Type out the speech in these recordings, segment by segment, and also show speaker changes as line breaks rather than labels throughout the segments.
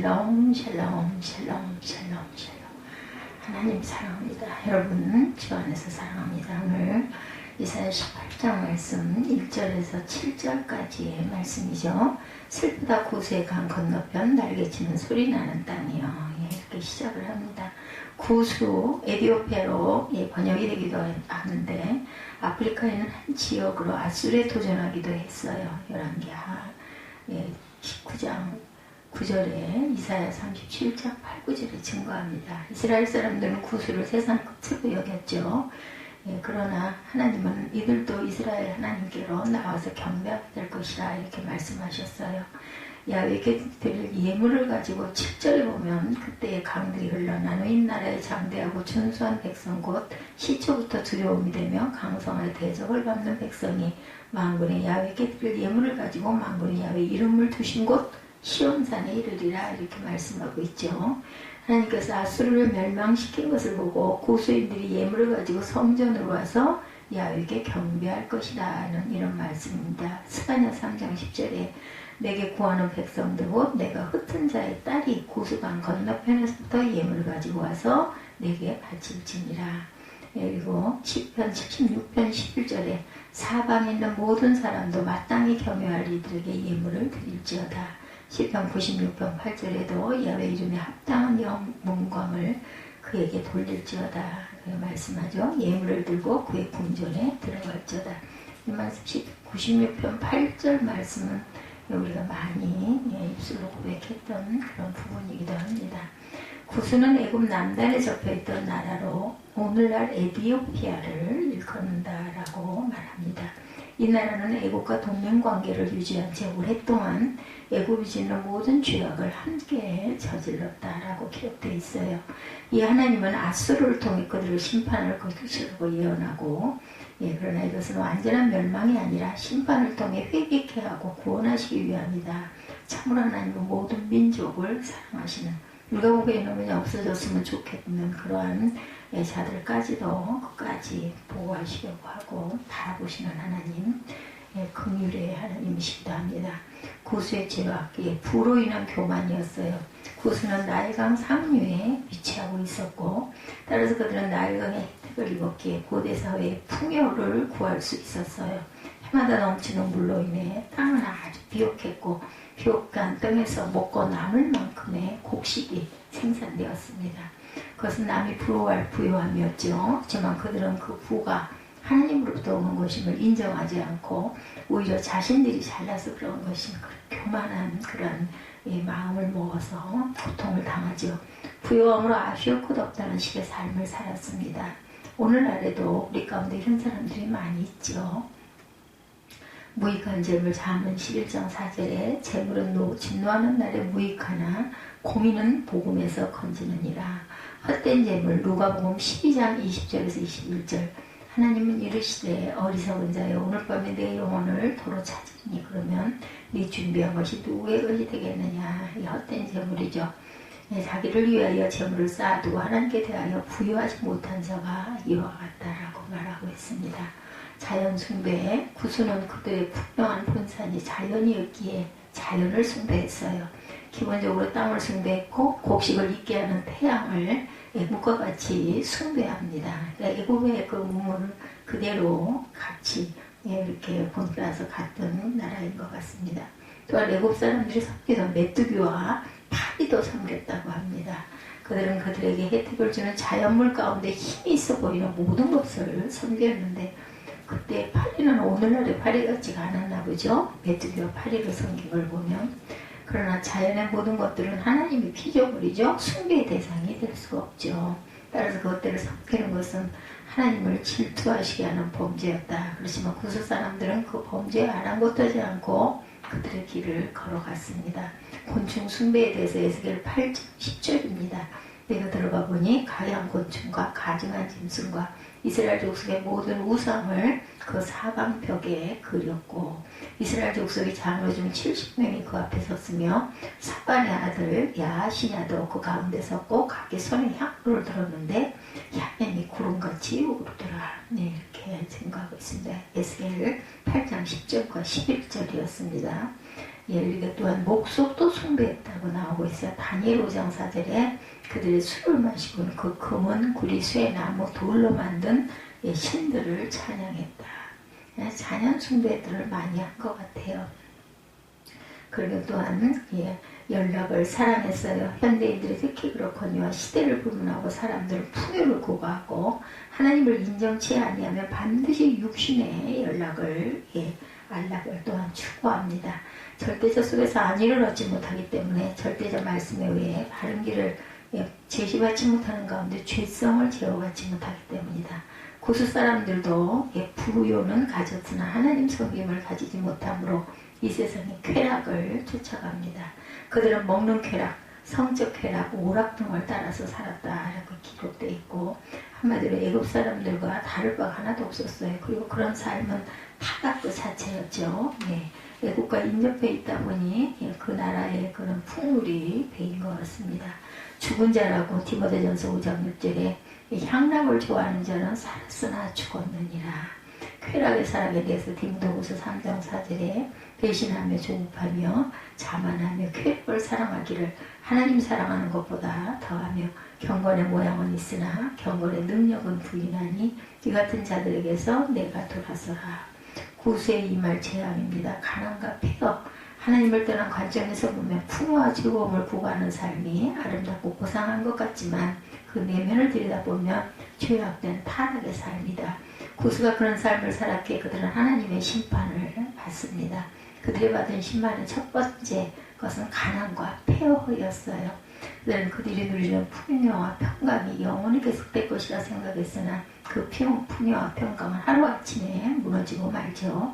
샬롬 샬롬 샬롬 샬롬 샬롬. 하나님 사랑합니다. 여러분 주 안에서 사랑합니다. 오늘 이사야 18장 말씀 1절에서 7절까지의 말씀이죠. 슬프다 구수의 강 건너편 날개치는 소리 나는 땅이요. 이렇게 시작을 합니다. 구수 에디오피아로 번역이 되기도 하는데 아프리카에 있는 한 지역으로 아수르에 도전하기도 했어요. 열왕기하 19장 9절에 이사야 37장 8, 9절에 증거합니다. 이스라엘 사람들은 구수를 세상 끝으로 여겼죠. 그러나 하나님은 이들도 이스라엘 하나님께로 나와서 경배하게 될 것이라 이렇게 말씀하셨어요. 야외께들 예물을 가지고 7절에 보면 그때의 강들이 흘러 나누인 나라의 장대하고 준수한 백성 곧 시초부터 두려움이 되며 강성할 대적을 밟는 백성이 만군의 야외께들 예물을 가지고 만군의 야외 이름을 두신 곳 시온산에 이르리라 이렇게 말씀하고 있죠. 하나님께서 아수르를 멸망시킨 것을 보고 고수인들이 예물을 가지고 성전으로 와서 야훼께 경배할 것이라는 이런 말씀입니다. 스가랴 3장 10절에 내게 구하는 백성들 곧 내가 흩은 자의 딸이 고수강 건너편에서부터 예물을 가지고 와서 내게 바칠지니라. 그리고 시편 76편 11절에 사방에 있는 모든 사람도 마땅히 경외할 이들에게 예물을 드릴지어다. 시편 96편 8절에도 야훼 이름에 합당한 영광을 그에게 돌릴지어다 말씀하죠. 예물을 들고 그의 궁전에 들어갈지어다. 이 말씀 시편 96편 8절 말씀은 우리가 많이 입술로 고백했던 그런 부분이기도 합니다. 구수는 애굽 남단에 접해있던 나라로 오늘날 에디오피아를 일컫는다라고 말합니다. 이 나라는 애굽과 동맹관계를 유지한 채 오랫동안 애굽이 짓는 모든 죄악을 함께 저질렀다라고 기록되어 있어요. 이 하나님은 아수르를 통해 그들을 심판할 것이라고 예언하고 그러나 이것은 완전한 멸망이 아니라 심판을 통해 회개케 하고 구원하시기 위함이다. 참으로 하나님은 모든 민족을 사랑하시는 누가복음에는 그냥 없어졌으면 좋겠는 그러한 자들까지도 끝까지 보호하시려고 하고 바라보시는 하나님, 긍휼의 하나님이시기도 합니다. 구수의 죄악, 부로 인한 교만이었어요. 구수는 나일강 상류에 위치하고 있었고 따라서 그들은 나일강의 혜택을 입었기에 고대 사회의 풍요를 구할 수 있었어요. 해마다 넘치는 물로 인해 땅은 아주 비옥했고 비옥한 땅에서 먹고 남을 만큼의 곡식이 생산되었습니다. 그것은 남이 부러워할 부요함이었죠. 하지만 그들은 그 부가 하나님으로부터 오는 것임을 인정하지 않고 오히려 자신들이 잘나서 그런 것인 교만한 그런 마음을 먹어서 고통을 당하죠. 부요함으로 아쉬울 것 없다는 식의 삶을 살았습니다. 오늘날에도 우리 가운데 이런 사람들이 많이 있죠. 무익한 재물 잠언 11장 4절에 재물은 진노하는 날에 무익하나 공의는 복음에서 건지느니라. 헛된 재물 누가복음 12장 20절에서 21절 하나님은 이르시되 어리석은 자여 오늘 밤에 내 영혼을 도로 찾으니 그러면 네 준비한 것이 누구의 것이 되겠느냐. 이 헛된 재물이죠. 자기를 위하여 재물을 쌓아두고 하나님께 대하여 부여하지 못한 자가 이와 같다라고 말하고 있습니다. 자연 숭배, 구수는 그들의 분명한 본산이 자연이었기에 자연을 숭배했어요. 기본적으로 땅을 숭배했고 곡식을 있게 하는 태양을 애국과 같이 숭배합니다. 그러니까 애국의 그 문물을 그대로 같이 이렇게 본따서 갔던 나라인 것 같습니다. 또한 애국 사람들이 섬기던 메뚜기와 파리도 섬겼다고 합니다. 그들은 그들에게 혜택을 주는 자연물 가운데 힘이 있어 보이는 모든 것을 섬겼는데 그때 파리는 오늘날의 파리 같지가 않았나 보죠. 메뚜기와 파리를 섬긴 걸 보면. 그러나 자연의 모든 것들은 하나님의 피조물이죠. 숭배의 대상이 될 수가 없죠. 따라서 그것들을 섬기는 것은 하나님을 질투하시게 하는 범죄였다. 그렇지만 구수 사람들은 그 범죄에 아랑곳하지 않고 그들의 길을 걸어갔습니다. 곤충 숭배에 대해서 에스겔 8장 10절입니다. 내가 들어가 보니 가양 곤충과 가증한 짐승과 이스라엘 족속의 모든 우상을 그 사방벽에 그렸고 이스라엘 족속의 장로 중 70명이 그 앞에 섰으며 사반의 아들 야하시냐도 그 가운데 섰고 각기 손에 향로를 들었는데 향연이 구름같이 오르더라. 이렇게 증거하고 있습니다. 에스겔 8장 10절과 11절이었습니다. 이게 또한 목석도 숭배했다고 나오고 있어요. 다니엘 5장 4절에 그들의 술을 마시고 그 금은 구리 쇠나무 돌로 만든 신들을 찬양했다. 찬양 숭배들을 많이 한 것 같아요. 그리고 또한 연락을 사랑했어요. 현대인들이 특히 그렇거니와 시대를 불문하고 사람들은 풍요를 구하고 하나님을 인정치 아니하면 반드시 육신의 연락을 안락을 또한 추구합니다. 절대적 속에서 안위를 얻지 못하기 때문에 절대적 말씀에 의해 바른 길을 제시받지 못하는 가운데 죄성을 제어받지 못하기 때문이다. 고수 사람들도 부요는 가졌으나 하나님 섬김을 가지지 못함으로 이 세상의 쾌락을 쫓아갑니다. 그들은 먹는 쾌락, 성적 쾌락, 오락 등을 따라서 살았다라고 기록되어 있고 한마디로 애굽 사람들과 다를 바가 하나도 없었어요. 그리고 그런 삶은 타락 그 자체였죠. 애국과 인접해 있다 보니 그 나라의 그런 풍물이 배인 것 같습니다. 죽은 자라고 디모데전서 5장 6절에 향락을 좋아하는 자는 살았으나 죽었느니라. 쾌락의 사랑에 대해서 디모데후서 3장 4절에 배신하며 조급하며 자만하며 쾌락을 사랑하기를 하나님 사랑하는 것보다 더하며 경건의 모양은 있으나 경건의 능력은 부인하니 이 같은 자들에게서 내가 돌아서라. 구수에 임할 재앙입니다. 가난과 폐허, 하나님을 떠난 관점에서 보면 풍요와 즐거움을 구하는 삶이 아름답고 고상한 것 같지만 그 내면을 들여다보면 죄악된 타락의 삶이다. 구수가 그런 삶을 살았기에 그들은 하나님의 심판을 받습니다. 그들이 받은 심판의 첫 번째 것은 가난과 폐허였어요. 그들은 그들이 누리는 풍요와 평강이 영원히 계속될 것이라 생각했으나 그 풍요와 평강은 하루아침에 무너지고 말죠.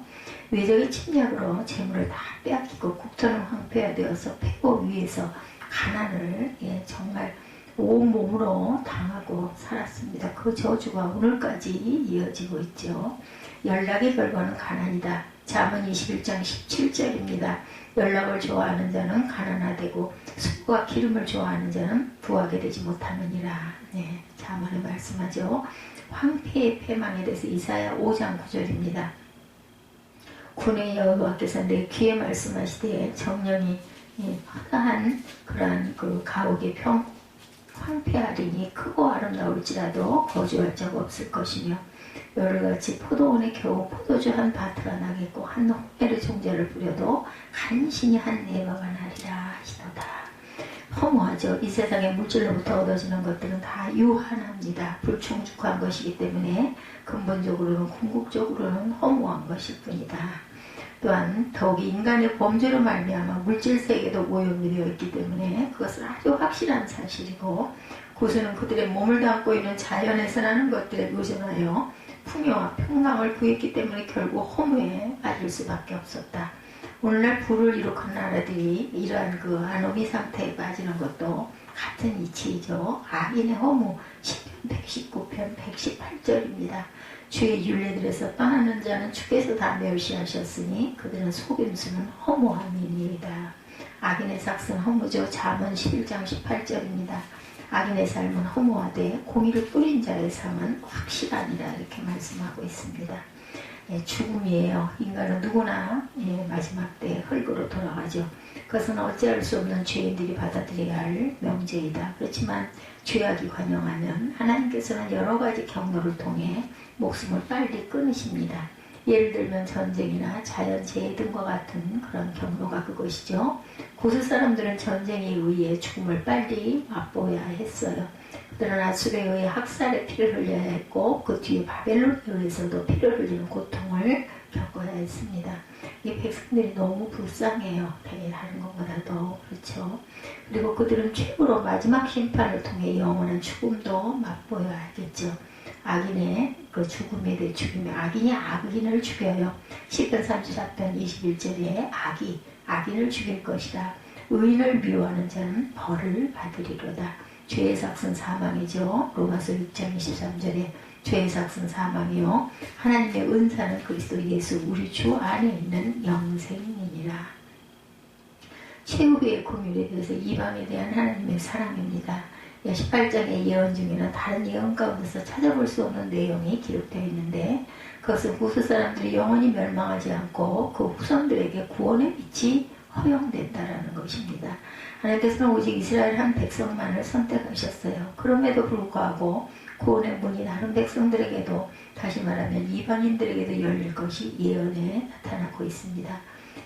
외적의 침략으로 재물을 다 빼앗기고 국토는 황폐화되어서 폐허 위에서 가난을 정말 온몸으로 당하고 살았습니다. 그 저주가 오늘까지 이어지고 있죠. 연락의 결과는 가난이다. 잠언 21장 17절입니다. 연락을 좋아하는 자는 가난하되고 숯과 기름을 좋아하는 자는 부하게 되지 못하느니라. 잠언에 말씀하죠. 황폐의 패망에 대해서 이사야 5장 9절입니다. 군의 여호와께서 내 귀에 말씀하시되 정령이 허다한 그러한 그 가옥의 황폐하리니 크고 아름다울지라도 거주할 자가 없을 것이며 여러같이 포도원에 겨우 포도주 한 바트가 나겠고 한 호메르 종자를 뿌려도 간신히 한 내가가 나리라 하시도다. 허무하죠. 이 세상의 물질로부터 얻어지는 것들은 다 유한합니다. 불충족한 것이기 때문에 근본적으로는 궁극적으로는 허무한 것일 뿐이다. 또한 더욱이 인간의 범죄로 말미암아 물질세계도 오염이 되어 있기 때문에 그것은 아주 확실한 사실이고 고수는 그들의 몸을 담고 있는 자연에서 나는 것들에 의존하여 풍요와 평강을 구했기 때문에 결국 허무에 빠질 수밖에 없었다. 오늘날 부를 일으킨 나라들이 이러한 그 아노미 상태에 빠지는 것도 같은 이치이죠. 악인의 허무 10편 119편 118절입니다. 주의 윤례들에서 떠나는 자는 주께서 다 멸시하셨으니 그들은 속임수는 허무함이니이다. 악인의 삭은 허무죠. 잠언 11장 18절입니다. 악인의 삶은 허무하되 공의를 뿌린 자의 삶은 확실하니라 이렇게 말씀하고 있습니다. 죽음이에요. 인간은 누구나 마지막 때 흙으로 돌아가죠. 그것은 어찌할 수 없는 죄인들이 받아들여야 할 명제이다. 그렇지만 죄악이 관영하면 하나님께서는 여러 가지 경로를 통해 목숨을 빨리 끊으십니다. 예를 들면 전쟁이나 자연재해 등과 같은 그런 경로가 그것이죠. 고수 사람들은 전쟁에 의해 죽음을 빨리 맛보아야 했어요. 그들은 아수르에 의해 학살의 피를 흘려야 했고 그 뒤에 바벨론에 의해서도 피를 흘리는 고통을 겪어야 했습니다. 이 백성들이 너무 불쌍해요. 다른 것보다도. 그렇죠. 그리고 그들은 최후로 마지막 심판을 통해 영원한 죽음도 맛보아야 하겠죠. 악인의 그 죽음에 대해 죽이며 악인이 악인을 죽여요. 시편 34편 21절에 악인을 죽일 것이라. 의인을 미워하는 자는 벌을 받으리로다. 죄의 삭은 사망이죠. 로마서 6장 23절에 죄의 삭은 사망이요 하나님의 은사는 그리스도 예수 우리 주 안에 있는 영생이니라. 최후의 공율에 대해서 이방에 대한 하나님의 사랑입니다. 18장의 예언 중에는 다른 예언 가운데서 찾아볼 수 없는 내용이 기록되어 있는데 그것은 후수 사람들이 영원히 멸망하지 않고 그 후손들에게 구원의 빛이 허용된다라는 것입니다. 하나님께서는 오직 이스라엘 한 백성만을 선택하셨어요. 그럼에도 불구하고 구원의 문이 다른 백성들에게도, 다시 말하면 이방인들에게도 열릴 것이 예언에 나타나고 있습니다.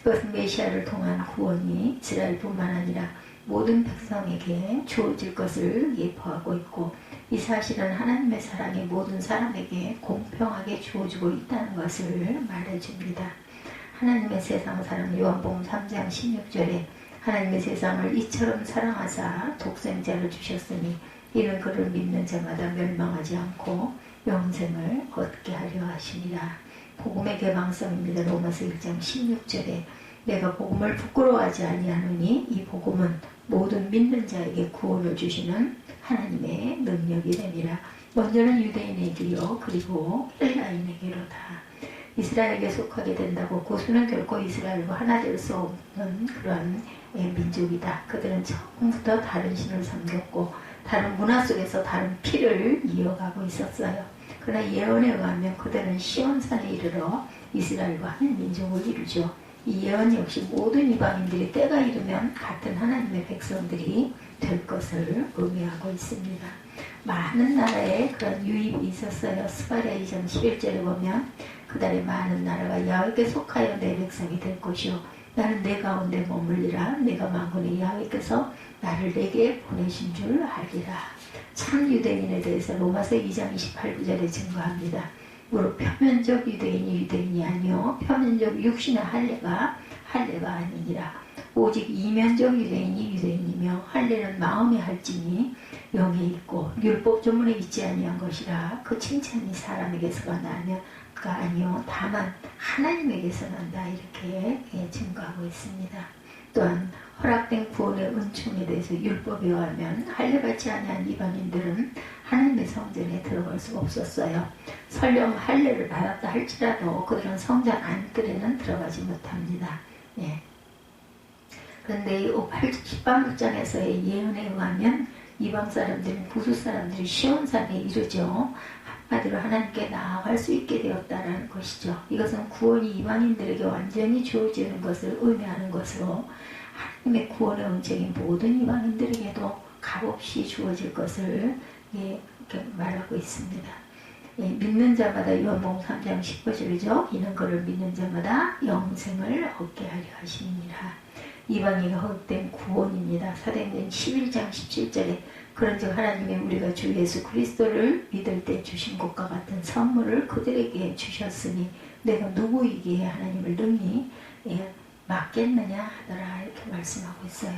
그것은 메시아를 통한 구원이 이스라엘뿐만 아니라 모든 백성에게 주어질 것을 예표하고 있고, 이 사실은 하나님의 사랑이 모든 사람에게 공평하게 주어지고 있다는 것을 말해줍니다. 하나님의 세상 사랑, 요한복음 3장 16절에 하나님의 세상을 이처럼 사랑하사 독생자를 주셨으니 이는 그를 믿는 자마다 멸망하지 않고 영생을 얻게 하려 하시니라. 복음의 개방성입니다. 로마서 1장 16절에 내가 복음을 부끄러워하지 아니하노니 이 복음은 모든 믿는 자에게 구원을 주시는 하나님의 능력이 되니라. 먼저는 유대인에게요, 그리고 헬라인에게로다. 이스라엘에게 속하게 된다고 고수는 결코 이스라엘과 하나 될 수 없는 그러한 민족이다. 그들은 처음부터 다른 신을 섬겼고 다른 문화 속에서 다른 피를 이어가고 있었어요. 그러나 예언에 의하면 그들은 시온산에 이르러 이스라엘과 한 민족을 이루죠. 이 예언 역시 모든 이방인들이 때가 이르면 같은 하나님의 백성들이 될 것을 의미하고 있습니다. 많은 나라에 그런 유입이 있었어요. 스가랴 2장 11절에 보면 그달에 많은 나라가 야훼께 속하여 내 백성이 될 것이요 나는 내 가운데 머물리라. 내가 만군의 야훼께서 나를 내게 보내신 줄 알리라. 참 유대인에 대해서 로마서 2장 28절에 증거합니다. 무릇 표면적 유대인이 아니요 표면적 육신의 할례가 아니니라. 오직 이면적 유대인이며 할례는 마음에 할지니 영에 있고 율법 조문에 있지 아니한 것이라. 그 칭찬이 사람에게서가 나며가 아니요 다만 하나님에게서 난다. 이렇게 증거하고 있습니다. 또한 허락된 구원의 은총에 대해서 율법에 의하면 할례받지 아니한 이방인들은 하나님의 성전에 들어갈 수가 없었어요. 설령 할례를 받았다 할지라도 그들은 성전 안뜰에는 들어가지 못합니다. 예. 그런데 이 10반국장에서의 예언에 의하면 이방 사람들은 구수 사람들이 시온산에 이르죠. 한마디로 하나님께 나아갈 수 있게 되었다라는 것이죠. 이것은 구원이 이방인들에게 완전히 주어지는 것을 의미하는 것으로 하나님의 구원의 은총이 모든 이방인들에게도 값없이 주어질 것을 이렇게 말하고 있습니다. 믿는 자마다 요한복음 3장 19절이죠. 이는 그를 믿는 자마다 영생을 얻게 하려 하시니라. 이방인에게 허락된 구원입니다. 사도행전 11장 17절에 그런즉 하나님이 우리가 주 예수 그리스도를 믿을 때 주신 것과 같은 선물을 그들에게 주셨으니 내가 누구이기에 하나님을 능히 맡겠느냐 하더라. 이렇게 말씀하고 있어요.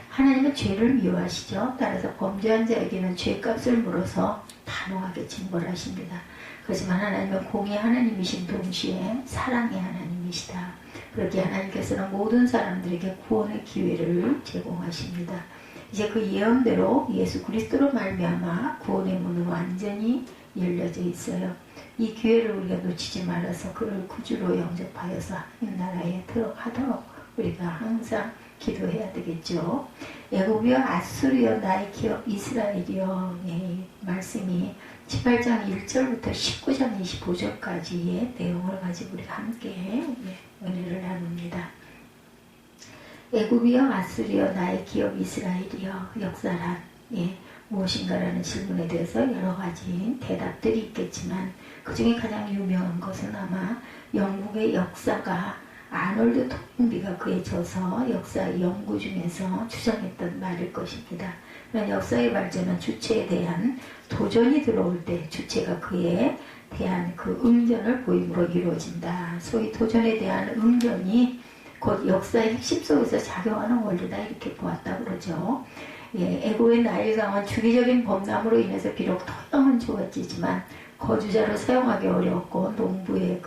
하나님은 죄를 미워하시죠. 따라서 범죄한 자에게는 죄값을 물어서 단호하게 징벌하십니다. 그렇지만 하나님은 공의 하나님이신 동시에 사랑의 하나님이시다. 그렇게 하나님께서는 모든 사람들에게 구원의 기회를 제공하십니다. 이제 그 예언대로 예수 그리스도로 말미암아 구원의 문은 완전히 열려져 있어요. 이 기회를 우리가 놓치지 말아서 그를 구주로 영접하여서 하나님 나라에 들어가도록 우리가 항상 기도해야 되겠죠. 애굽이여 아수르여 나의 기업 이스라엘이여. 말씀이 18장 1절부터 19장 25절까지의 내용을 가지고 우리가 함께 은혜를 나눕니다. 애굽이여 아수르여 나의 기업 이스라엘이여. 역사란 무엇인가라는 질문에 대해서 여러 가지 대답들이 있겠지만 그 중에 가장 유명한 것은 아마 영국의 역사가 아놀드 토인비가 그에 져서 역사 연구 중에서 주장했던 말일 것입니다. 그런 역사의 발전은 주체에 대한 도전이 들어올 때 주체가 그에 대한 그 응전을 보임으로 이루어진다. 소위 도전에 대한 응전이 곧 역사의 핵심 속에서 작용하는 원리다. 이렇게 보았다고 그러죠. 애고의 나일강은 주기적인 범람으로 인해서 비록 토양은 좋아지지만 거주자로 사용하기 어려웠고 농부의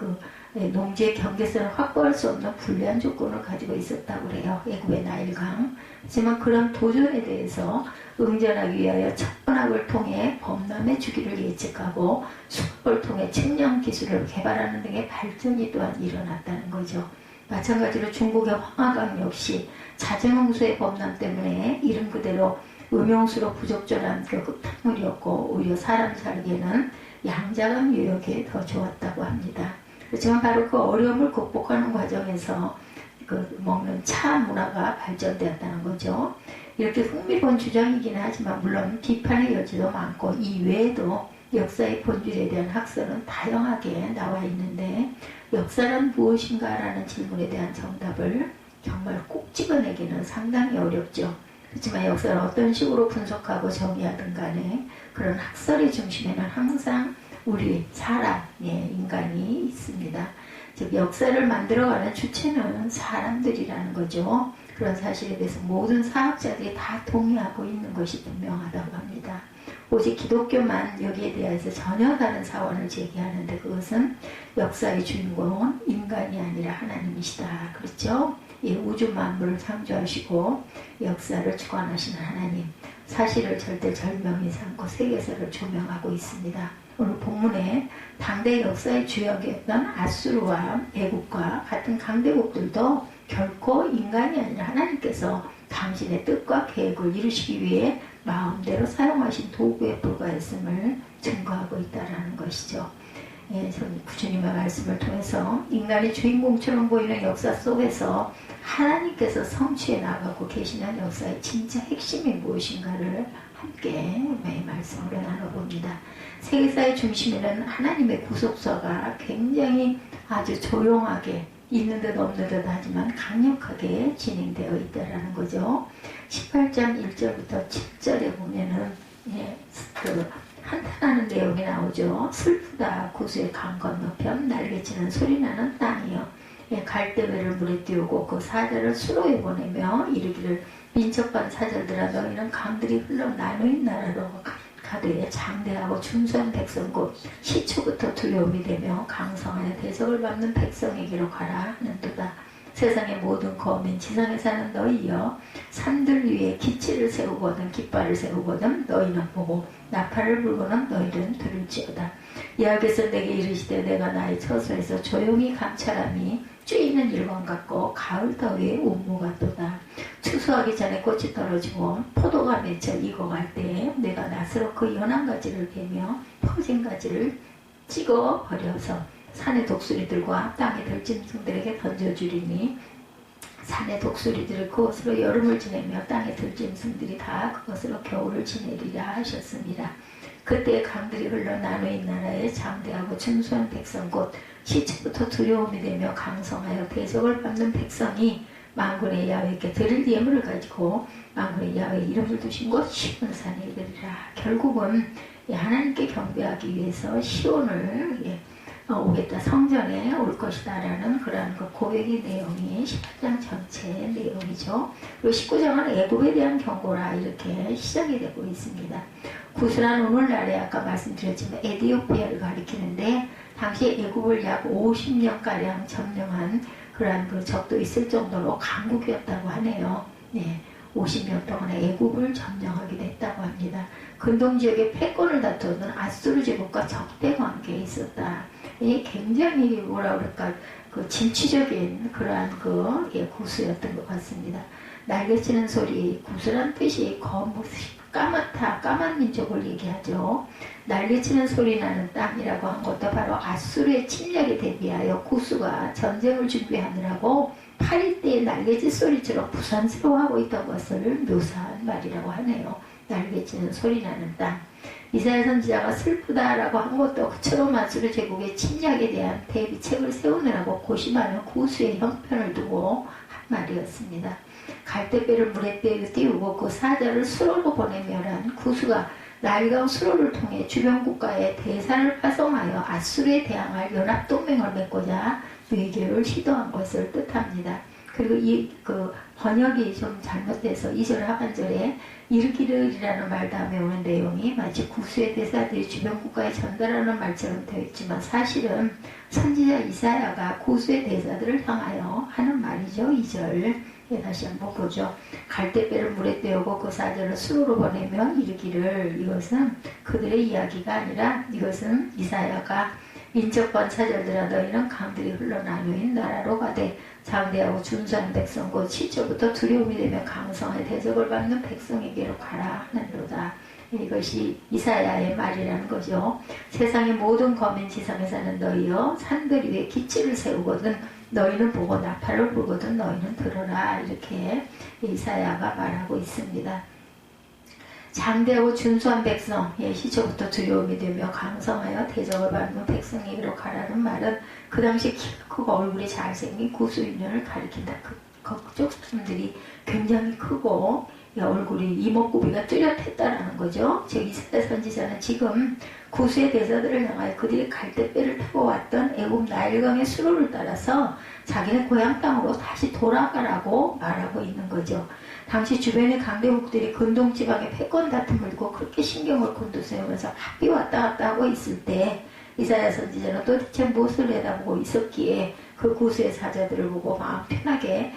농지의 경계선을 확보할 수 없는 불리한 조건을 가지고 있었다고 그래요. 애굽의 나일강. 하지만 그런 도전에 대해서 응전하기 위하여 천문학을 통해 범람의 주기를 예측하고 수학을 통해 측량 기술을 개발하는 등의 발전이 또한 일어났다는 거죠. 마찬가지로 중국의 황하강 역시 자정응수의 범람 때문에 이름 그대로 음용수로 부적절한 그 흙탕물이었고 오히려 사람 살기에는 양자강 유역이 더 좋았다고 합니다. 그렇지만 바로 그 어려움을 극복하는 과정에서 먹는 차 문화가 발전되었다는 거죠. 이렇게 흥미로운 주장이긴 하지만 물론 비판의 여지도 많고 이외에도 역사의 본질에 대한 학설은 다양하게 나와 있는데 역사란 무엇인가라는 질문에 대한 정답을 정말 꼭 집어내기는 상당히 어렵죠. 그렇지만 역사를 어떤 식으로 분석하고 정의하든 간에 그런 학설의 중심에는 항상 우리 사람, 인간이 있습니다. 즉 역사를 만들어가는 주체는 사람들이라는 거죠. 그런 사실에 대해서 모든 사학자들이 다 동의하고 있는 것이 분명하다고 합니다. 오직 기독교만 여기에 대해서 전혀 다른 사원을 제기하는데 그것은 역사의 주인공은 인간이 아니라 하나님이시다. 그렇죠? 우주 만물을 창조하시고 역사를 주관하시는 하나님, 사실을 절대 절명히 삼고 세계사를 조명하고 있습니다. 오늘 본문에 당대 역사의 주역이었던 아수르와 애국과 같은 강대국들도 결코 인간이 아니라 하나님께서 당신의 뜻과 계획을 이루시기 위해 마음대로 사용하신 도구에 불과했음을 증거하고 있다는 것이죠. 주님의 말씀을 통해서 인간이 주인공처럼 보이는 역사 속에서 하나님께서 성취해 나가고 계시는 역사의 진짜 핵심이 무엇인가를 함께 말씀으로 나눠봅니다. 세계사의 중심에는 하나님의 구속사가 굉장히 아주 조용하게 있는 듯 없는 듯 하지만 강력하게 진행되어 있다는 거죠. 18장 1절부터 7절에 보면은 한탄하는 내용이 나오죠. 슬프다 구수의 강 건너편 날개치는 소리나는 땅이요. 갈대배를 물에 띄우고 그 사자를 수로에 보내며 이르기를 민첩한 사자들아 너희는 강들이 흘러 나누인 나라로 가되 장대하고 준수한 백성 곧 시초부터 두려움이 되며 강성하여 대적을 받는 백성에게로 가라 하는도다. 세상의 모든 거민 지상에 사는 너희여 산들 위에 기치를 세우거든 깃발을 세우거든 너희는 보고 나팔을 불고는 너희는 들을지어다. 여호와께서 내게 이르시되 내가 나의 처소에서 조용히 감찰함이 쬐이는 일광 같고 가을 더위에 운무 같도다. 추수하기 전에 꽃이 떨어지고 포도가 맺혀 익어갈 때에 내가 낫으로 그 연한 가지를 베며 퍼진 가지를 찍어 버려서 산의 독수리들과 땅의 들짐승들에게 던져주리니 산의 독수리들을 그것으로 여름을 지내며 땅의 들짐승들이 다 그것으로 겨울을 지내리라 하셨습니다. 그때 강들이 흘러 나누인 나라에 장대하고 준수한 백성 곧 시초부터 두려움이 되며 강성하여 대적을 받는 백성이 만군의 야훼께 드릴 예물을 가지고 만군의 야훼 이름을 두신 곳 시온 산에 이르리라. 결국은 하나님께 경배하기 위해서 시온을 오겠다, 성전에 올 것이다 라는 그러한 고백의 내용이 18장 전체의 내용이죠. 그리고 19장은 애굽에 대한 경고라 이렇게 시작이 되고 있습니다. 구스란 오늘날에 아까 말씀드렸지만 에티오피아를 가리키는데 당시 애굽을 약 50년가량 점령한 그러한 그 적도 있을 정도로 강국이었다고 하네요. 50년 동안 애굽을 점령하게 됐다고 합니다. 근동 지역의 패권을 다투던 아수르 제국과 적대 관계에 있었다. 굉장히 뭐라 그럴까 그 진취적인 그러한 구수였던 것 같습니다. 날개치는 소리, 구수란 뜻이 까맣다, 까만 민족을 얘기하죠. 날개치는 소리 나는 땅이라고 한 것도 바로 아수르의 침략에 대비하여 구수가 전쟁을 준비하느라고 파리 때의 날개짓 소리처럼 부산스러워하고 있던 것을 묘사한 말이라고 하네요. 날개치는 소리 나는 땅. 이사야 선지자가 슬프다라고 한 것도 그처럼 아수르 제국의 침략에 대한 대비책을 세우느라고 고심하는 구수의 형편을 두고 한 말이었습니다. 갈대배를 물에 띄우고 그 사자를 수로로 보내며란 구수가 나일강 수로를 통해 주변 국가에 대사를 파송하여 아수르에 대항할 연합동맹을 맺고자 외교를 시도한 것을 뜻합니다. 그리고 이 번역이 좀 잘못돼서 2절 하반절에 이르기르이라는 말 다음에 오는 내용이 마치 구수의 대사들이 주변 국가에 전달하는 말처럼 되어 있지만 사실은 선지자 이사야가 구수의 대사들을 향하여 하는 말이죠. 2절 다시 한번 보죠. 갈대배를 물에 떼우고 그 사자를 수로로 보내며 이르기를, 이것은 그들의 이야기가 아니라 이것은 이사야가 인적 관사절들아 너희는 강들이 흘러나누인 나라로 가되 장대하고 준수한 백성 곧 시초부터 두려움이 되며 강성의 대적을 받는 백성에게로 가라 하는도다. 이것이 이사야의 말이라는 거죠. 세상의 모든 거민 지상에 사는 너희여 산들 위에 기치를 세우거든 너희는 보고 나팔을 불거든 너희는 들어라. 이렇게 이사야가 말하고 있습니다. 장대하고 준수한 백성, 시초부터 두려움이 되며 강성하여 대적을 받는 백성에게로 가라는 말은 그 당시 키가 크고 얼굴이 잘생긴 구수인연을 가리킨다. 그쪽 사람들이 굉장히 크고 얼굴이 이목구비가 뚜렷했다라는 거죠. 즉 이사야 선지자는 지금 구수의 대사들을 향하여 그들이 갈대뼈를 타고 왔던 애굽 나일강의 수로를 따라서 자기네 고향 땅으로 다시 돌아가라고 말하고 있는 거죠. 당시 주변의 강대국들이 근동지방의 패권 다툼을 두고 그렇게 신경을 곤두세우면서 바삐 왔다 갔다 하고 있을 때 이사야 선지자는 도대체 무엇을 내다보고 있었기에 그 구수의 사자들을 보고 마음 편하게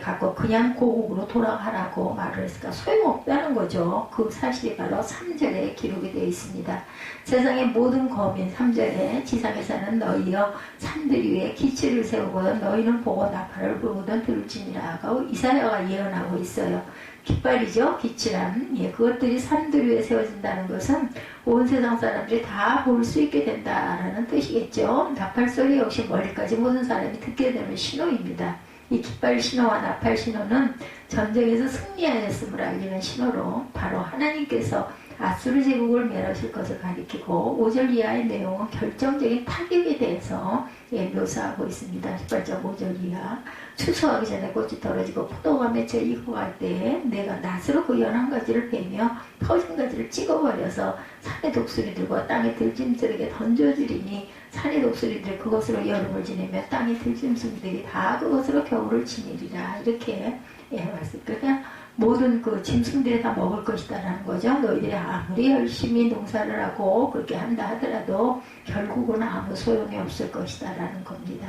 갖고 그냥 고국으로 돌아가라고 말을 했을까? 소용없다는 거죠. 그 사실이 바로 3절에 기록이 되어 있습니다. 세상의 모든 거민 3절에 지상에 사는 너희여 산들 위에 기치를 세우거든 너희는 보고 나팔을 불거든 들을지니라고 이사야가 예언하고 있어요. 깃발이죠. 기치란. 그것들이 산들 위에 세워진다는 것은 온 세상 사람들이 다 볼 수 있게 된다라는 뜻이겠죠. 나팔 소리 역시 멀리까지 모든 사람이 듣게 되는 신호입니다. 이 깃발 신호와 나팔 신호는 전쟁에서 승리하였음을 알리는 신호로 바로 하나님께서 아수르 제국을 멸하실 것을 가리키고 5절 이하의 내용은 결정적인 타격에 대해서 묘사하고 있습니다. 18절 5절 이하. 추수하기 전에 꽃이 떨어지고 포도가 맺혀 익어갈 때에 내가 낫으로 그 연한 가지를 베며 터진 가지를 찍어버려서 산의 독수리들과 땅의 들짐승들에게 던져주리니 산의 독수리들이 그것으로 여름을 지내며 땅의 들짐승들이 다 그것으로 겨울을 지내리라. 이렇게 말씀. 그냥 모든 그 짐승들이 다 먹을 것이다라는 거죠. 너희들이 아무리 열심히 농사를 하고 그렇게 한다 하더라도 결국은 아무 소용이 없을 것이다라는 겁니다.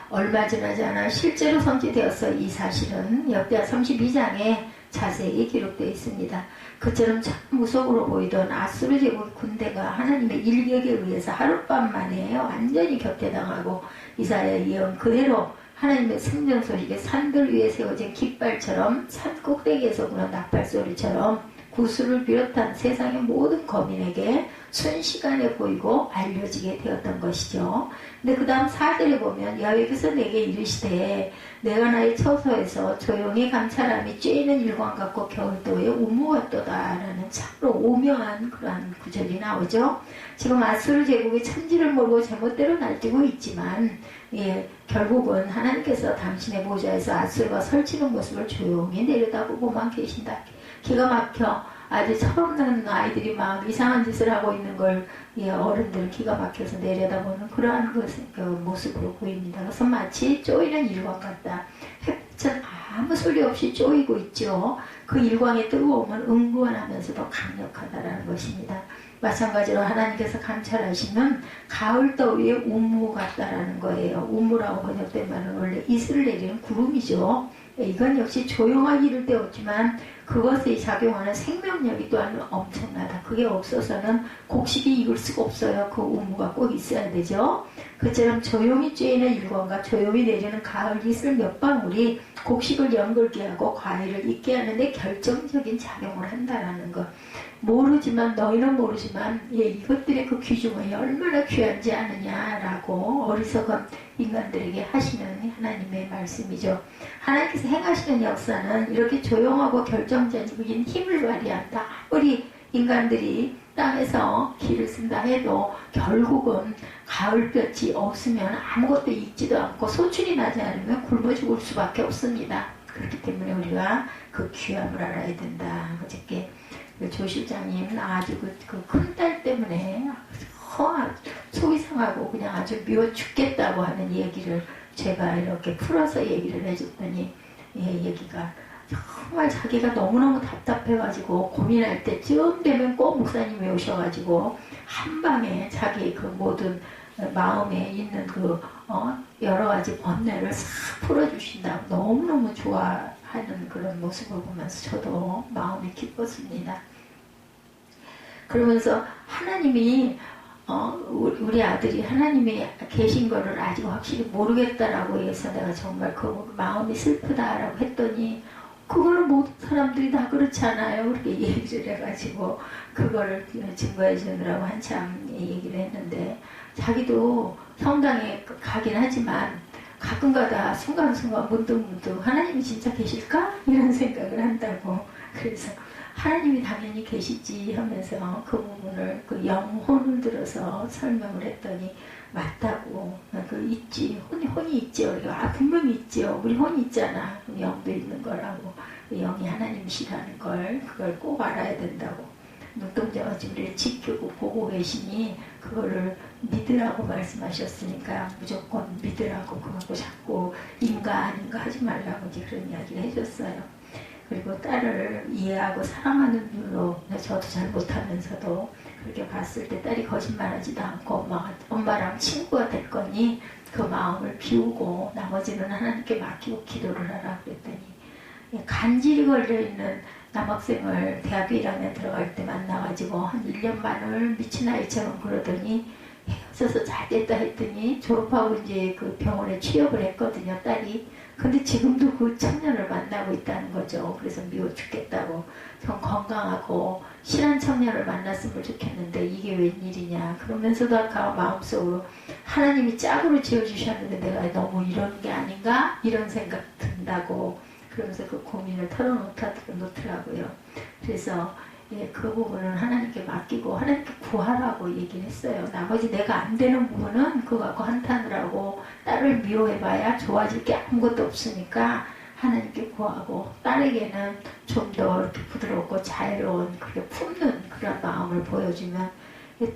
얼마 지나지 않아 실제로 성취되어서 이 사실은 역대하 32장에 자세히 기록되어 있습니다. 그처럼 참 무속으로 보이던 아수르 제국 군대가 하나님의 일격에 의해서 하룻밤 만에 완전히 격퇴당하고 이사야의 예언 그대로 하나님의 승전 소식에 산들 위에 세워진 깃발처럼 산 꼭대기에서 부는 나팔 소리처럼 구수를 비롯한 세상의 모든 거민에게 순식간에 보이고 알려지게 되었던 것이죠. 근데 그 다음 4절에 보면 여호와께서 내게 이르시되 내가 나의 처소에서 조용히 감찰함이 쬐는 일광 같고 겨울도에 우무 같도다 라는 참으로 오묘한 그러한 구절이 나오죠. 지금 아수르 제국이 천지를 모르고 제멋대로 날뛰고 있지만 결국은 하나님께서 당신의 보좌에서 아수르가 설치는 모습을 조용히 내려다보고만 계신다. 기가 막혀 아주 철없는 아이들이 막 이상한 짓을 하고 있는 걸 어른들 기가 막혀서 내려다보는 그러한 그 모습으로 보입니다. 그래서 마치 쪼이는 일광 같다. 햇빛은 아무 소리 없이 쪼이고 있죠. 그 일광의 뜨거움은 은근하면서도 강력하다라는 것입니다. 마찬가지로 하나님께서 감찰하시면 가을 더위에 우무 같다라는 거예요. 우무라고 번역된 말은 원래 이슬을 내리는 구름이죠. 이건 역시 조용하기 이를 데 없지만 그것에 작용하는 생명력이 또한 엄청나다. 그게 없어서는 곡식이 익을 수가 없어요. 그 우무가 꼭 있어야 되죠. 그처럼 조용히 쬐는 일광과 조용히 내리는 가을 이슬 몇 방울이 곡식을 연글게 하고 과일을 익게 하는데 결정적인 작용을 한다라는 것. 모르지만 너희는 모르지만 이것들의 그 귀중함이 얼마나 귀한지 아느냐라고 어리석은 인간들에게 하시는 하나님의 말씀이죠. 하나님께서 행하시는 역사는 이렇게 조용하고 결정적인 힘을 발휘한다. 아무리 인간들이 땅에서 길을 쓴다 해도 결국은 가을볕이 없으면 아무것도 익지도 않고 소출이 나지 않으면 굶어 죽을 수밖에 없습니다. 그렇기 때문에 우리가 그 귀함을 알아야 된다. 어저께 조 실장님 아주 그 큰 딸 때문에 속이 상하고 그냥 아주 미워 죽겠다고 하는 얘기를 제가 이렇게 풀어서 얘기를 해줬더니 얘기가 정말 자기가 너무너무 답답해가지고 고민할 때쯤 되면 꼭 목사님이 오셔가지고 한방에 자기 그 모든 마음에 있는 그 여러 가지 번뇌를 싹 풀어주신다고 너무너무 좋아하는 그런 모습을 보면서 저도 마음이 기뻤습니다. 그러면서 하나님이 우리 아들이 하나님이 계신 거를 아직 확실히 모르겠다라고 해서 내가 정말 그 마음이 슬프다라고 했더니 그거를 모든 사람들이 다 그렇잖아요. 그렇게 얘기를 해가지고 그거를 증거해 주느라고 한참 얘기를 했는데 자기도 성당에 가긴 하지만 가끔가다 순간순간 문득문득 하나님이 진짜 계실까? 이런 생각을 한다고. 그래서 하나님이 당연히 계시지 하면서 그 부분을 그 영혼을 들어서 설명을 했더니 맞다고. 그 있지. 혼이 있죠. 분명히 있죠. 우리 혼이 있잖아. 영도 있는 거라고. 영이 하나님이시라는 걸 그걸 꼭 알아야 된다고. 눈동자같이 우리를 지키고 보고 계시니 그거를 믿으라고 말씀하셨으니까 무조건 믿으라고 그거 자꾸 인가 아닌가 하지 말라고 이제 그런 이야기를 해줬어요. 그리고 딸을 이해하고 사랑하는 눈으로 저도 잘 못하면서도 그렇게 봤을 때 딸이 거짓말하지도 않고 엄마랑 친구가 될 거니 그 마음을 비우고 나머지는 하나님께 맡기고 기도를 하라 그랬더니 간질이 걸려있는 남학생을 대학교 1학년 들어갈 때 만나가지고 한 1년 반을 미친 아이처럼 그러더니 헤어져서 잘 됐다 했더니 졸업하고 이제 그 병원에 취업을 했거든요, 딸이. 근데 지금도 그 청년을 만나고 있다는 거죠. 그래서 미워 죽겠다고. 좀 건강하고 실한 청년을 만났으면 좋겠는데 이게 웬일이냐. 그러면서도 아까 마음속으로 하나님이 짝으로 지어주셨는데 내가 너무 이런 게 아닌가? 이런 생각 든다고. 그러면서 그 고민을 털어놓더라고요. 그래서 그 부분은 하나님께 맡기고 하나님께 구하라고 얘기를 했어요. 나머지 내가 안 되는 부분은 그거 갖고 한탄을 하고 딸을 미워해봐야 좋아질 게 아무것도 없으니까 하나님께 구하고 딸에게는 좀 더 이렇게 부드럽고 자유로운 그렇게 품는 그런 마음을 보여주면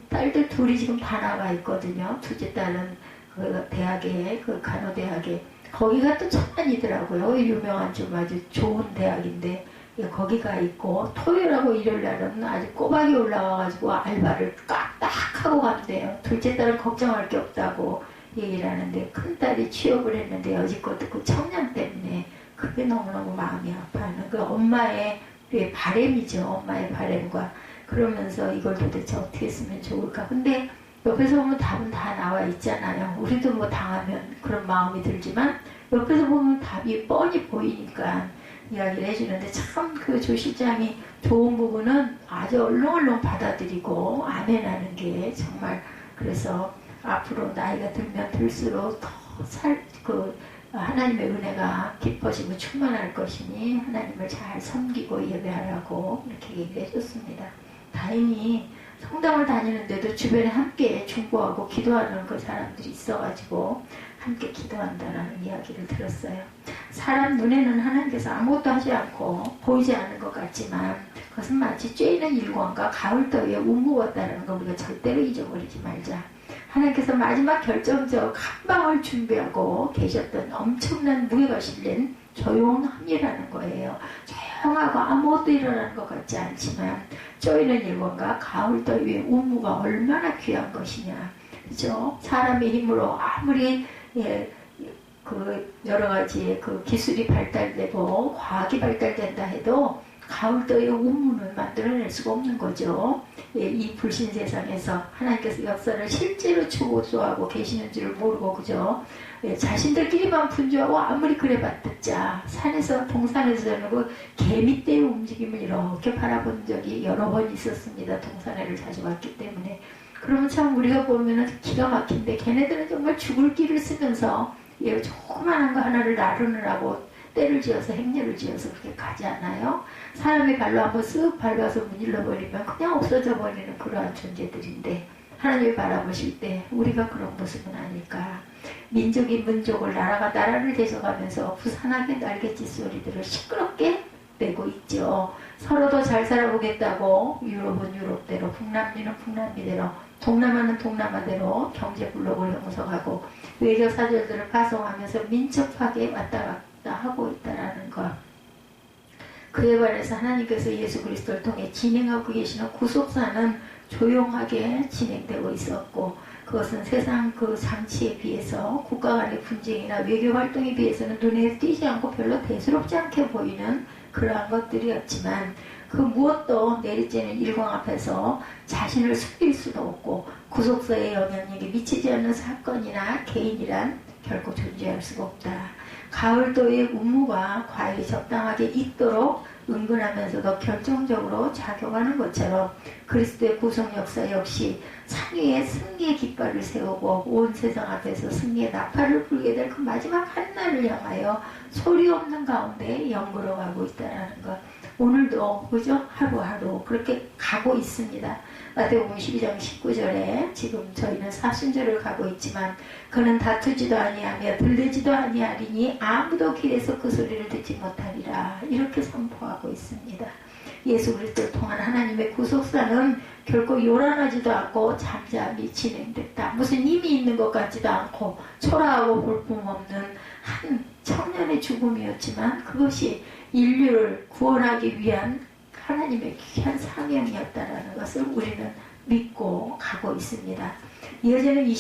딸들 둘이 지금 다 나가 있거든요. 둘째 딸은 그 대학에 그 간호대학에 거기가 또 천안이더라고요. 유명한 좀 아주 좋은 대학인데 거기가 있고 토요일하고 일요일날은 아주 꼬박이 올라와가지고 알바를 딱 하고 간대요. 둘째 딸은 걱정할 게 없다고 얘기를 하는데 큰딸이 취업을 했는데 여지껏 그 청년 때문에 그게 너무너무 마음이 아파하는 그 엄마의 바램이죠. 엄마의 바램과 그러면서 이걸 도대체 어떻게 쓰면 좋을까. 근데 옆에서 보면 답은 다 나와 있잖아요. 우리도 뭐 당하면 그런 마음이 들지만 옆에서 보면 답이 뻔히 보이니까 이야기를 해주는데 참 그 조 실장이 좋은 부분은 아주 얼렁얼렁 받아들이고 아멘하는 게 정말 그래서 앞으로 나이가 들면 들수록 더 하나님의 은혜가 깊어지고 충만할 것이니 하나님을 잘 섬기고 예배하라고 이렇게 얘기해 줬습니다. 다행히 성당을 다니는데도 주변에 함께 중보하고 기도하는 그 사람들이 있어가지고 함께 기도한다라는 이야기를 들었어요. 사람 눈에는 하나님께서 아무것도 하지 않고 보이지 않는 것 같지만 그것은 마치 쬐이는 일광과 가을 더위에 운무 같다는 걸 우리가 절대로 잊어버리지 말자. 하나님께서 마지막 결정적 한 방을 준비하고 계셨던 엄청난 무게가 실린 조용함이라는 거예요. 조용하고 아무것도 일어나는 것 같지 않지만 쪼이는 일광과 가을 더위에 운무가 얼마나 귀한 것이냐. 그죠? 사람의 힘으로 아무리 그 여러 가지 그 기술이 발달되고 과학이 발달된다 해도 가을 더위에 운무는 만들어낼 수가 없는 거죠. 이 불신 세상에서 하나님께서 역사를 실제로 추구하고 계시는 줄을 모르고 그죠? 자신들끼리만 분주하고 아무리 그래봤자 산에서 동산에서는 그 개미떼의 움직임을 이렇게 바라본 적이 여러 번 있었습니다. 동산에를 자주 왔기 때문에. 그러면 참 우리가 보면은 기가 막힌데 걔네들은 정말 죽을 길을 쓰면서 조그만한 거 하나를 나르느라고 때를 지어서 행렬을 지어서 그렇게 가지 않아요? 사람의 발로 한번 쓱 밟아서 문질러 버리면 그냥 없어져 버리는 그러한 존재들인데 하나님이 바라보실 때 우리가 그런 모습은 아닐까. 민족이 민족을 나라가 나라를 대적하면서 부산하게 날갯짓 소리들을 시끄럽게 내고 있죠. 서로도 잘 살아보겠다고 유럽은 유럽대로 북남미는 북남미대로 동남아는 동남아대로 경제 블록을 형성하고 외교 사절들을 파송하면서 민첩하게 왔다 갔다 하고 있다는 것. 그에 반해서 하나님께서 예수 그리스도를 통해 진행하고 계시는 구속사는 조용하게 진행되고 있었고 그것은 세상 그 장치에 비해서 국가 간의 분쟁이나 외교 활동에 비해서는 눈에 띄지 않고 별로 대수롭지 않게 보이는 그러한 것들이었지만 그 무엇도 내리쬐는 일광 앞에서 자신을 숨길 수도 없고 구속사의 영향력이 미치지 않는 사건이나 개인이란 결코 존재할 수가 없다. 가을도의 운무가 과일이 적당하게 익도록 은근하면서도 결정적으로 작용하는 것처럼 그리스도의 구속 역사 역시 상위에 승리의 깃발을 세우고 온 세상 앞에서 승리의 나팔을 불게 될 그 마지막 한날을 향하여 소리 없는 가운데 연걸어가고 있다는 것. 오늘도 그죠? 하루하루 그렇게 가고 있습니다. 마태복음 12장 19절에 지금 저희는 사순절을 가고 있지만 그는 다투지도 아니하며 들리지도 아니하리니 아무도 길에서 그 소리를 듣지 못하리라. 이렇게 선포하고 있습니다. 예수 그리스도를 통한 하나님의 구속사는 결코 요란하지도 않고 잠잠히 진행됐다. 무슨 힘이 있는 것 같지도 않고 초라하고 볼품없는 한 청년의 죽음이었지만 그것이 인류를 구원하기 위한 하나님의 귀한 사명이었다라는 것을 우리는 믿고 가고 있습니다. 이어지는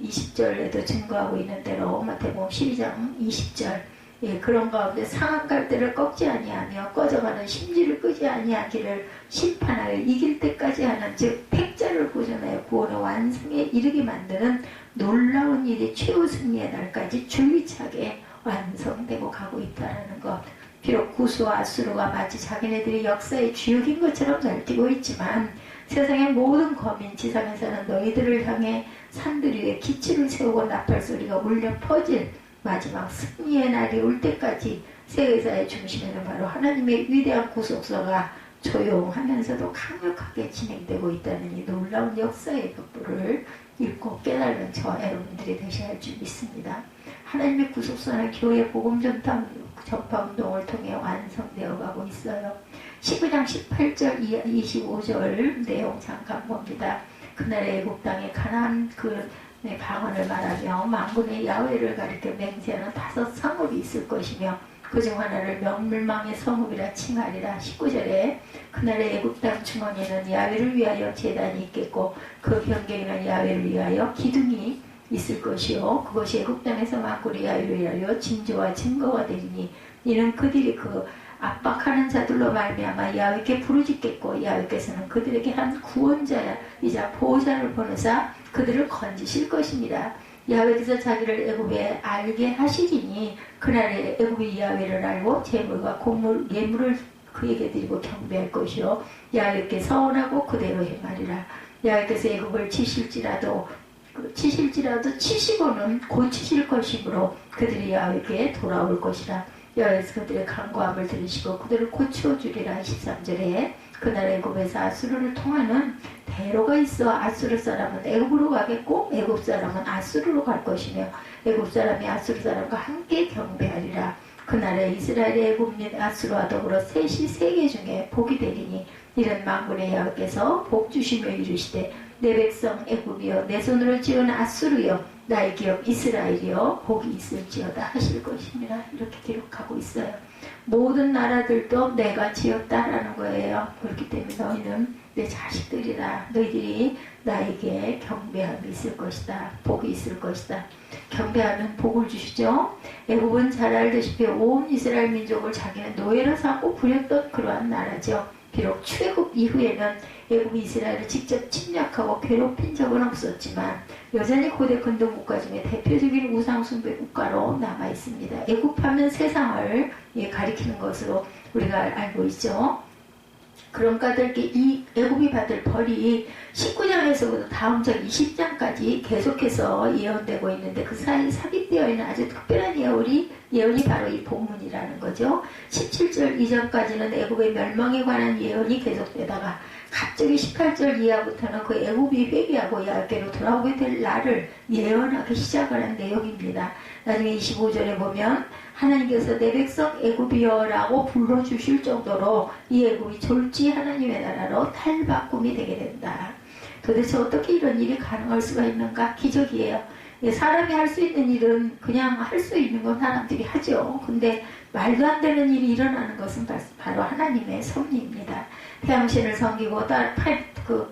20절에도 증거하고 있는 대로 마태복음 12장 20절 그런 가운데 상한 갈대를 꺾지 아니하며 꺼져가는 심지를 끄지 아니하기를 심판하여 이길 때까지 하는 즉 택자를 보존하여 구원의 완성에 이르게 만드는 놀라운 일이 최후 승리의 날까지 줄기차게 완성되고 가고 있다는 것. 비록 구스와 아수르가 마치 자기네들이 역사의 주역인 것처럼 날뛰고 있지만 세상의 모든 거민 지상에서는 너희들을 향해 산들 위에 기치를 세우고 나팔소리가 울려 퍼질 마지막 승리의 날이 올 때까지 세계사의 중심에는 바로 하나님의 위대한 구속사가 조용하면서도 강력하게 진행되고 있다는 이 놀라운 역사의 벽보를 읽고 깨달은 저와 여러분들이 되셔야 할 줄 믿습니다. 하나님의 구속사는 교회 복음 전파 운동을 통해 완성되어 가고 있어요. 19장 18절 25절 내용 잠깐 봅니다. 그날의 애국 땅에 가나안 방언을 말하며 만군의 야훼를 가리켜 맹세하는 5 성읍이 있을 것이며 그중 하나를 명물망의 성읍이라 칭하리라. 19절에 그날의 애국 땅 중앙에는 야훼를 위하여 제단이 있겠고 그 변경에는 야훼를 위하여 기둥이 있을 것이요 그것이 애국 땅에서 만군의 야훼를 위하여 징조와 증거가 되리니 이는 그들이 그 압박하는 자들로 말미암아 야훼께 부르짖겠고 야훼께서는 그들에게 한 구원자이자 보호자를 보내사 그들을 건지실 것입니다. 야훼께서 자기를 애굽에 알게 하시리니 그날에 애굽이 야훼를 알고 제물과 예물을 그에게 드리고 경배할 것이요 야훼께 서원하고 그대로 행하리라. 야훼께서 애굽을 치실지라도 치시고는 고치실 것이므로 그들이 야훼께 돌아올 것이라. 여호와께서 그들의 간구함을 들으시고 그들을 고쳐 주리라. 23절에 그날 애굽에서 아수르를 통하는 대로가 있어 아수르 사람은 애굽으로 가겠고 애굽 사람은 아수르로 갈 것이며 애굽 사람이 아수르 사람과 함께 경배하리라. 그날에 이스라엘의 애굽 및 아수르와 더불어 셋이 세계 중에 복이 되리니 이런 만군의 여호와께서 복 주시며 이르시되 내 백성 애굽이여 내 손으로 지은 아수르여 나의 기업 이스라엘이여 복이 있을지어다 하실 것입니다. 이렇게 기록하고 있어요. 모든 나라들도 내가 지었다라는 거예요. 그렇기 때문에 너희는 내 자식들이라. 너희들이 나에게 경배함이 있을 것이다. 복이 있을 것이다. 경배하면 복을 주시죠. 애굽은 잘 알다시피 온 이스라엘 민족을 자기는 노예로 삼고 부렸던 그러한 나라죠. 비록 출애굽 이후에는 애굽이 이스라엘을 직접 침략하고 괴롭힌 적은 없었지만 여전히 고대 근동 국가 중에 대표적인 우상숭배 국가로 남아 있습니다. 애굽하면 세상을 가리키는 것으로 우리가 알고 있죠. 그런 까닭에 이 애굽이 받을 벌이 19장에서부터 다음 장 20장까지 계속해서 예언되고 있는데 그 사이 삽입되어 있는 아주 특별한 예언이 바로 이 본문이라는 거죠. 17절 이전까지는 애굽의 멸망에 관한 예언이 계속되다가 갑자기 18절 이하부터는 그 애굽이 회개하고 야훼께로 돌아오게 될 날을 예언하기 시작을 한 내용입니다. 나중에 25절에 보면 하나님께서 내 백성 애굽이여 라고 불러주실 정도로 이 애굽이 졸지 하나님의 나라로 탈바꿈이 되게 된다. 도대체 어떻게 이런 일이 가능할 수가 있는가? 기적이에요. 사람이 할 수 있는 일은 그냥 할 수 있는 건 사람들이 하죠. 근데 말도 안 되는 일이 일어나는 것은 바로 하나님의 섭리입니다. 태양신을 섬기고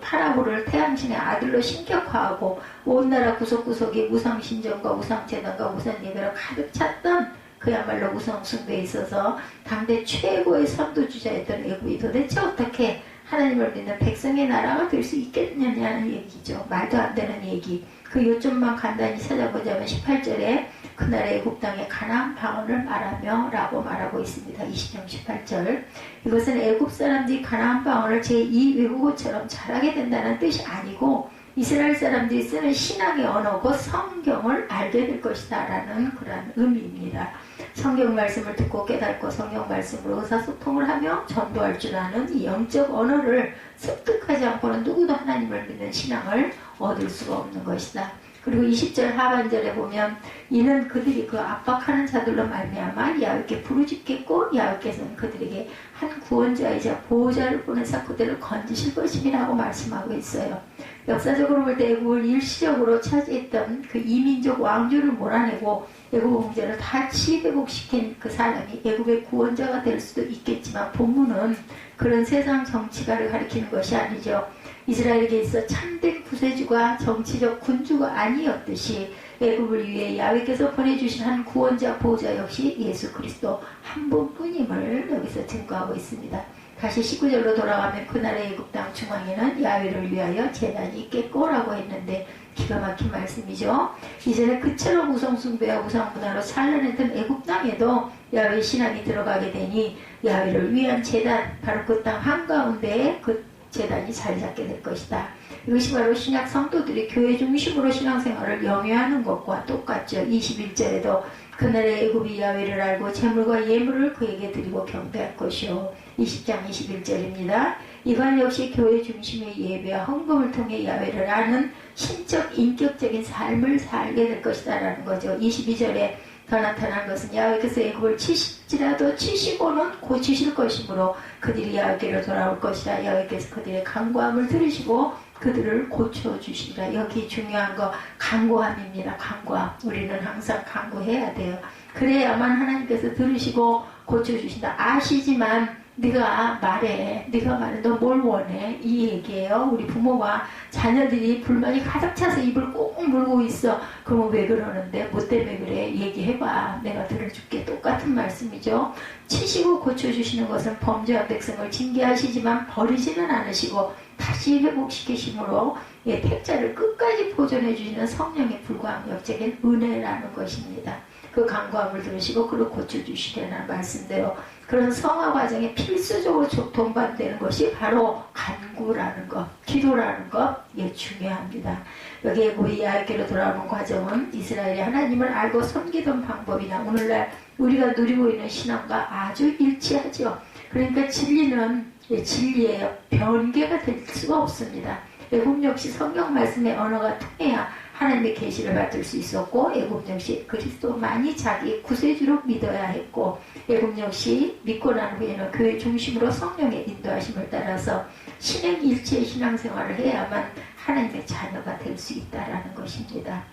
파라오를 태양신의 아들로 신격화하고 온 나라 구석구석에 우상신전과 우상재단과 우상예배로 가득 찼던 그야말로 우상숭배에 있어서 당대 최고의 선두주자였던 애굽이 도대체 어떻게 하나님을 믿는 백성의 나라가 될 수 있겠느냐는 얘기죠. 말도 안 되는 얘기. 그 요점만 간단히 찾아보자면 18절에 그날의 애굽 땅에 가나안 방언을 말하며 라고 말하고 있습니다. 20장 18절. 이것은 애굽 사람들이 가나안 방언을 제2 외국어처럼 잘하게 된다는 뜻이 아니고 이스라엘 사람들이 쓰는 신앙의 언어고 성경을 알게 될 것이다 라는 그런 의미입니다. 성경 말씀을 듣고 깨닫고 성경 말씀으로 의사소통을 하며 전도할 줄 아는 이 영적 언어를 습득하지 않고는 누구도 하나님을 믿는 신앙을 얻을 수가 없는 것이다. 그리고 20절 하반절에 보면 이는 그들이 그 압박하는 자들로 말미암아 야훼께 부르짖겠고 야훼께서는 그들에게 한 구원자이자 보호자를 보내사 그들을 건지실 것임이라고 말씀하고 있어요. 역사적으로 볼 때 애굽을 일시적으로 차지했던 그 이민족 왕조를 몰아내고 애굽 왕조를 다시 회복시킨 그 사람이 애굽의 구원자가 될 수도 있겠지만 본문은 그런 세상 정치가를 가리키는 것이 아니죠. 이스라엘에게 있어 참된 구세주가 정치적 군주가 아니었듯이 애굽을 위해 야훼께서 보내주신 한 구원자 보호자 역시 예수 그리스도 한 분뿐임을 여기서 증거하고 있습니다. 다시 19절로 돌아가면 그날의 애굽 땅 중앙에는 야훼를 위하여 제단이 있겠고 라고 했는데 기가 막힌 말씀이죠. 이전에 그처럼 우상숭배와 우상문화로 찬란했던 애굽 땅에도 야훼 신앙이 들어가게 되니 야훼를 위한 제단, 바로 그 땅 한가운데에 그 제단이 자리 잡게 될 것이다. 이것이 바로 신약 성도들이 교회 중심으로 신앙생활을 영위하는 것과 똑같죠. 21절에도 그날의 애굽이 야훼를 알고 제물과 예물을 그에게 드리고 경배할 것이요. 20장 21절입니다. 이건 역시 교회 중심의 예배와 헌금을 통해 야훼를 아는 신적 인격적인 삶을 살게 될 것이다 라는 거죠. 22절에 더 나타난 것은 야훼께서 애굽을 치실지라도 치시고는 고치실 것이므로 그들이 야훼께로 돌아올 것이라. 야훼께서 그들의 간구함을 들으시고 그들을 고쳐주시리라. 여기 중요한 거 간구함입니다. 간구함. 우리는 항상 간구해야 돼요. 그래야만 하나님께서 들으시고 고쳐주신다. 아시지만 네가 말해. 너 뭘 원해? 이 얘기예요. 우리 부모가 자녀들이 불만이 가득 차서 입을 꼭 물고 있어. 그러면 왜 그러는데? 뭐 때문에 그래? 얘기해봐. 내가 들어줄게. 똑같은 말씀이죠. 치시고 고쳐주시는 것은 범죄한 백성을 징계하시지만 버리지는 않으시고 다시 회복시키심으로 택자를 끝까지 보존해 주시는 성령의 불가항력적인 은혜라는 것입니다. 그 간구함을 들으시고 그를 고쳐주시려는 말씀대로 그런 성화 과정에 필수적으로 동반되는 것이 바로 간구라는 것, 기도라는 것, 중요합니다. 여기에 고이 야훼께로 돌아오는 과정은 이스라엘이 하나님을 알고 섬기던 방법이나 오늘날 우리가 누리고 있는 신앙과 아주 일치하죠. 그러니까 진리는 진리예요. 변개가 될 수가 없습니다. 애굽 역시 성경 말씀의 언어가 통해야 하나님의 계시를 받을 수 있었고 애굽 역시 그리스도만이 자기 구세주로 믿어야 했고 애굽 역시 믿고 난 후에는 교회 중심으로 성령의 인도하심을 따라서 신행일체의 신앙생활을 해야만 하나님의 자녀가 될 수 있다라는 것입니다.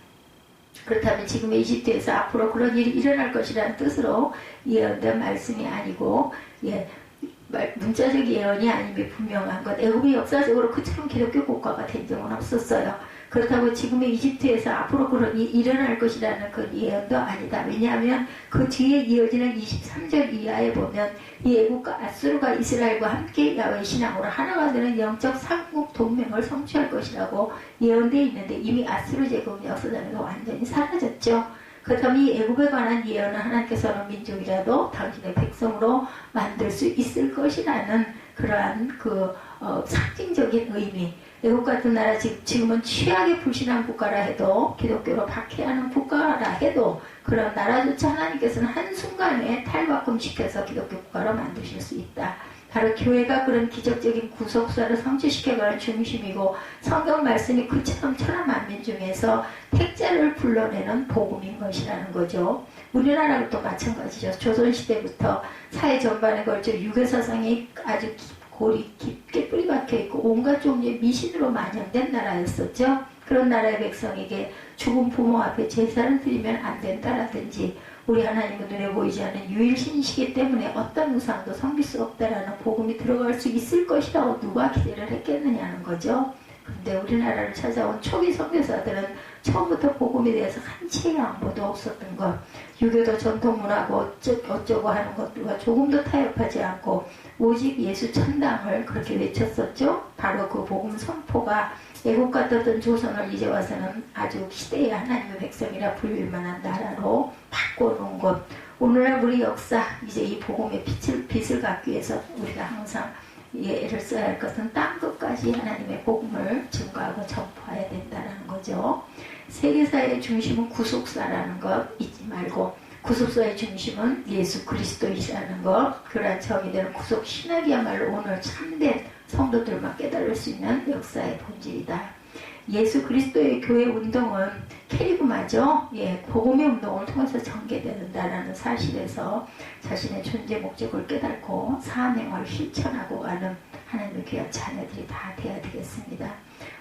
그렇다면 지금의 이집트에서 앞으로 그런 일이 일어날 것이라는 뜻으로 예언된 말씀이 아니고 문자적 예언이 아님이 분명한 것. 애굽이 역사적으로 그처럼 기독교 국가가 된 적은 없었어요. 그렇다고 지금의 이집트에서 앞으로 그런 일이 일어날 것이라는 그 예언도 아니다. 왜냐하면 그 뒤에 이어지는 23절 이하에 보면 이 애굽과 아수르가 이스라엘과 함께 야훼 신앙으로 하나가 되는 영적 삼국 동맹을 성취할 것이라고 예언되어 있는데 이미 아수르 제국은 역사상에서 완전히 사라졌죠. 그렇다면 이 애굽에 관한 예언은 하나님께서 어느 민족이라도 당신의 백성으로 만들 수 있을 것이라는 그러한 상징적인 의미. 애굽 같은 나라 지금은 최악의 불신한 국가라 해도 기독교로 박해하는 국가라 해도 그런 나라조차 하나님께서는 한순간에 탈바꿈시켜서 기독교 국가로 만드실 수 있다. 바로 교회가 그런 기적적인 구속사를 성취시켜가는 중심이고 성경 말씀이 그처럼 천하만민 중에서 택자를 불러내는 복음인 것이라는 거죠. 우리나라도 마찬가지죠. 조선시대부터 사회 전반에 걸쳐 유교사상이 아주 골이 깊게 뿌리박혀 있고 온갖 종류의 미신으로 만연된 나라였었죠. 그런 나라의 백성에게 죽은 부모 앞에 제사를 드리면 안 된다라든지 우리 하나님은 눈에 보이지 않는 유일신이시기 때문에 어떤 우상도 섬길 수 없다라는 복음이 들어갈 수 있을 것이라고 누가 기대를 했겠느냐는 거죠. 근데 우리나라를 찾아온 초기 선교사들은 처음부터 복음에 대해서 한치의 양보도 없었던 것, 유교도 전통문화고 어쩌고 하는 것들과 조금도 타협하지 않고 오직 예수 천당을 그렇게 외쳤었죠. 바로 그 복음 선포가 애국 같았던 조선을 이제 와서는 아주 시대의 하나님의 백성이라 불릴 만한 나라로 바꿔놓은 것. 오늘날 우리 역사, 이제 이 복음의 빛을 갖기 위해서 우리가 항상 애를 써야 할 것은 땅 끝까지 하나님의 복음을 증거하고 전파해야 된다는 거죠. 세계사의 중심은 구속사라는 것 잊지 말고, 구속사의 중심은 예수 그리스도이시라는 것, 그러한 정의되는 구속 신학이야말로 오늘 참된 성도들만 깨달을 수 있는 역사의 본질이다. 예수 그리스도의 교회 운동은 캐리그마죠. 복음의 운동을 통해서 전개된다는 사실에서 자신의 존재 목적을 깨닫고 사명을 실천하고 가는 하나님의 귀한 자녀들이 다 되어야 되겠습니다.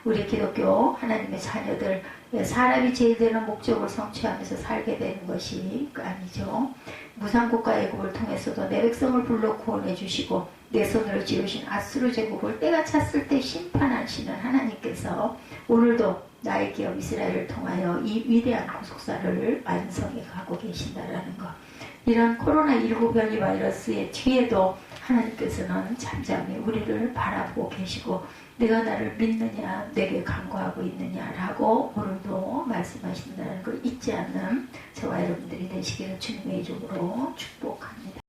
우리 기독교 하나님의 자녀들, 사람이 제일 되는 목적을 성취하면서 살게 되는 것이 아니죠. 무상국가 애국을 통해서도 내 백성을 불러 구원해 주시고 내 손으로 지으신 아수르 제국을 때가 찼을 때 심판하시는 하나님께서 오늘도 나의 기업 이스라엘을 통하여 이 위대한 구속사를 완성해 가고 계신다라는 것. 이런 코로나19 변이 바이러스의 뒤에도 하나님께서는 잠잠히 우리를 바라보고 계시고 내가 나를 믿느냐, 내게 간구하고 있느냐라고 오늘도 말씀하신다는 걸 잊지 않는 저와 여러분들이 되시기를 주님의 이름으로 축복합니다.